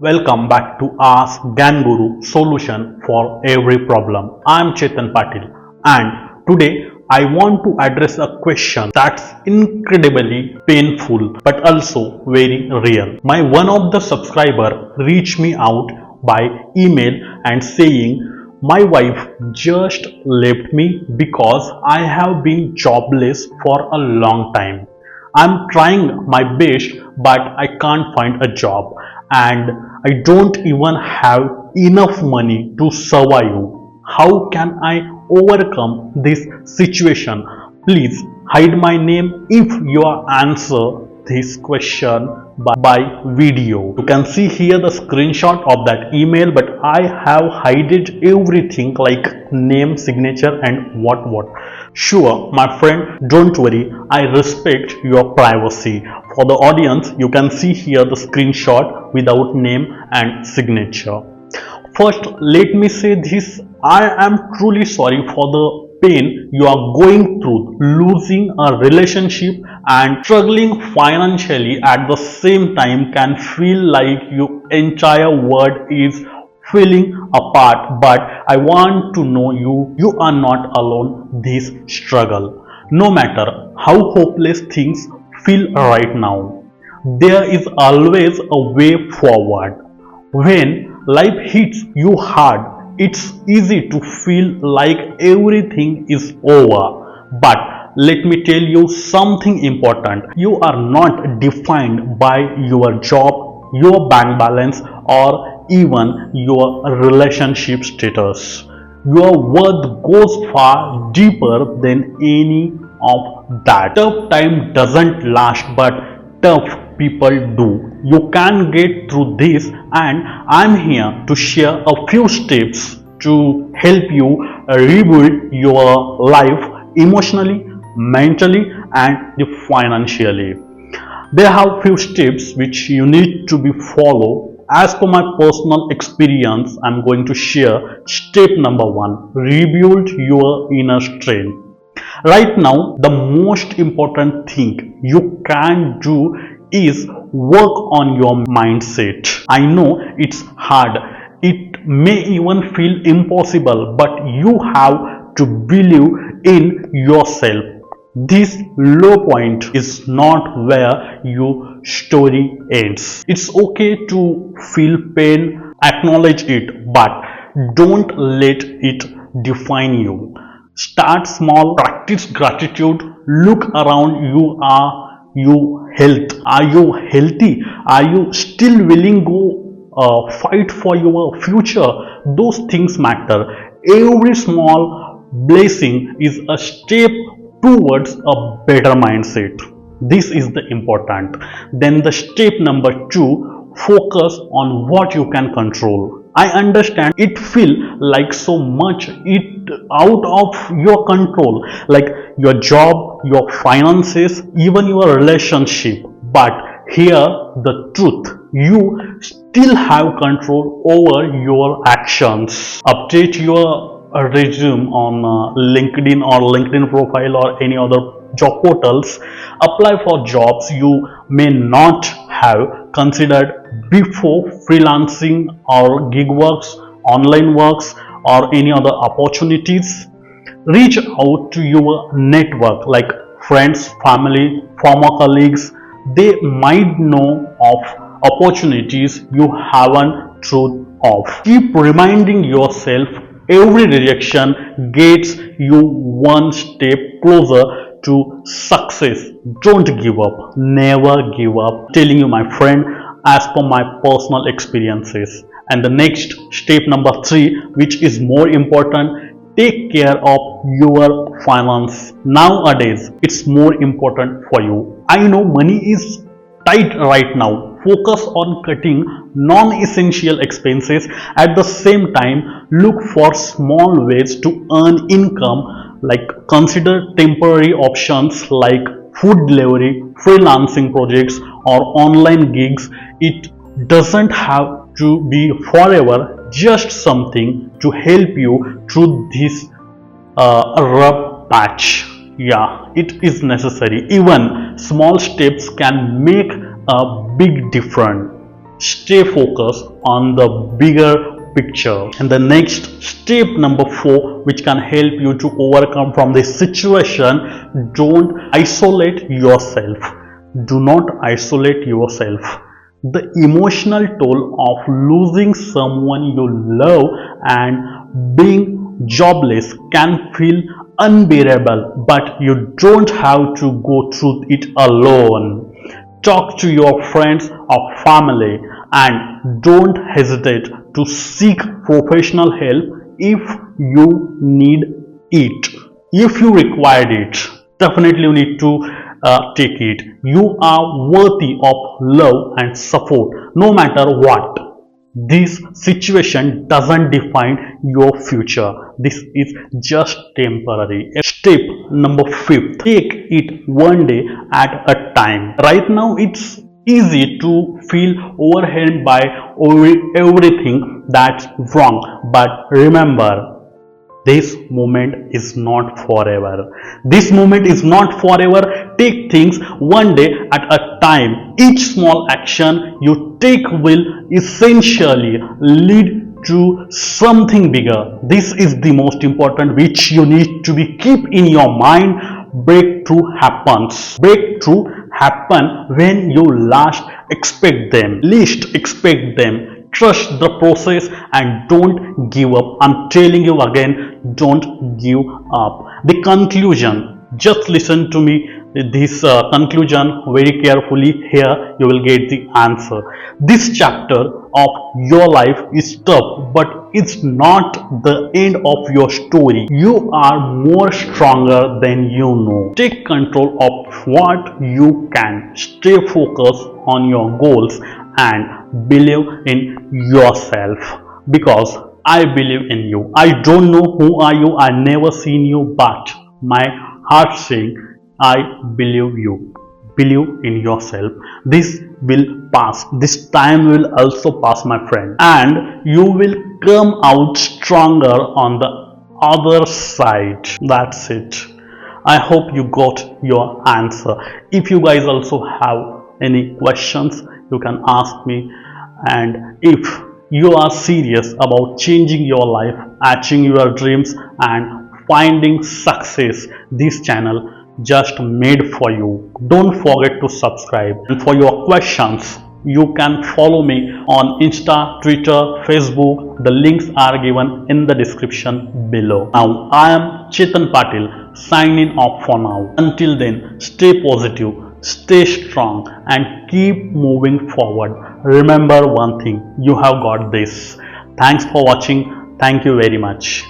Welcome back to Ask GyanGuru Solution for Every Problem. I am Chetan Patil and today I want to address a question that's incredibly painful but also very real. My one of the subscriber reached me out by email and saying my wife just left me because I have been jobless for a long time. I'm trying my best, but I can't find a job, and I don't even have enough money to survive. How can I overcome this situation? Please hide my name if you answer this question by video. You can see here the screenshot of that email, but I have hidden everything like name, signature and what. Sure, my friend, don't worry, I respect your privacy. For the audience, you can see here the screenshot without name and signature. First, let me say this, I am truly sorry for the pain you are going through. Losing a relationship and struggling financially at the same time can feel like your entire world is falling apart, but I want to know you are not alone this struggle. No matter how hopeless things feel right now, there is always a way forward. When life hits you hard, it's easy to feel like everything is over. But let me tell you something important. You are not defined by your job, your bank balance, or even your relationship status. Your worth goes far deeper than any of that. Tough time doesn't last, but tough people do. You can get through this, and I'm here to share a few steps to help you rebuild your life emotionally, mentally, and financially. There are few steps which you need to be followed. As per my personal experience, I'm going to share step number one: rebuild your inner strength. Right now, the most important thing you can do is work on your mindset. I know it's hard, it may even feel impossible, but you have to believe in yourself. This low point is not where your story ends. It's okay to feel pain, acknowledge it, but don't let it define you. Start small, practice gratitude, look around you. Are you healthy? Are you still willing to fight for your future? Those things matter. Every small blessing is a step towards a better mindset. This is the important. Then the step number two, focus on what you can control. I understand it feel like so much it out of your control, like your job, your finances, even your relationship. But here the truth, you still have control over your actions. Update your resume on LinkedIn or LinkedIn profile or any other job portals. Apply for jobs you may not have considered before, freelancing or gig works, online works, or any other opportunities. Reach out to your network like friends, family, former colleagues. They might know of opportunities you haven't thought of. Keep reminding yourself every rejection gets you one step closer to success. Don't give up. Never give up. Telling you, my friend, as per my personal experiences. And the next step number three, which is more important, take care of your finance. Nowadays, it's more important for you. I know money is tight right now. Focus on cutting non-essential expenses. At the same time, look for small ways to earn income, like consider temporary options like food delivery, freelancing projects, or online gigs. It doesn't have to be forever, just something to help you through this rough patch. Yeah, it is necessary. Even small steps can make a big difference. stay focused on the bigger picture. And the next step number 4, which can help you to overcome from this situation, don't isolate yourself. Do not isolate yourself. The emotional toll of losing someone you love and being jobless can feel unbearable, but you don't have to go through it alone. Talk to your friends or family and don't hesitate to seek professional help if you need it. If you required it, definitely you need to take it. You are worthy of love and support no matter what. This situation doesn't define your future. This is just temporary. Step number 5, take it one day at a time. Right now it's easy to feel overwhelmed by everything that's wrong, but remember, this moment is not forever. This moment is not forever. Take things one day at a time. Each small action you take will essentially lead to something bigger. This is the most important, which you need to be keep in your mind. Breakthrough happens. Breakthrough happen when you least expect them. Trust the process and don't give up. I'm telling you again, don't give up. The conclusion, just listen to me, this conclusion very carefully. Here you will get the answer. This chapter of your life is tough, but it's not the end of your story. You are more stronger than you know. Take control of what you can. Stay focused on your goals and believe in yourself, because I believe in you. I don't know who are you, I never seen you, but my heart saying I believe you. Believe in yourself. This will pass. This time will also pass, my friend, and you will come out stronger on the other side. That's it. I hope you got your answer. If you guys also have any questions, you can ask me. And if you are serious about changing your life, achieving your dreams and finding success, this channel just made for you. Don't forget to subscribe. And for your questions, you can follow me on Insta, Twitter, Facebook. The links are given in the description below. Now I am Chetan Patil signing off for now. Until then, stay positive, stay strong and keep moving forward. Remember one thing, you have got this. Thanks for watching. Thank you very much.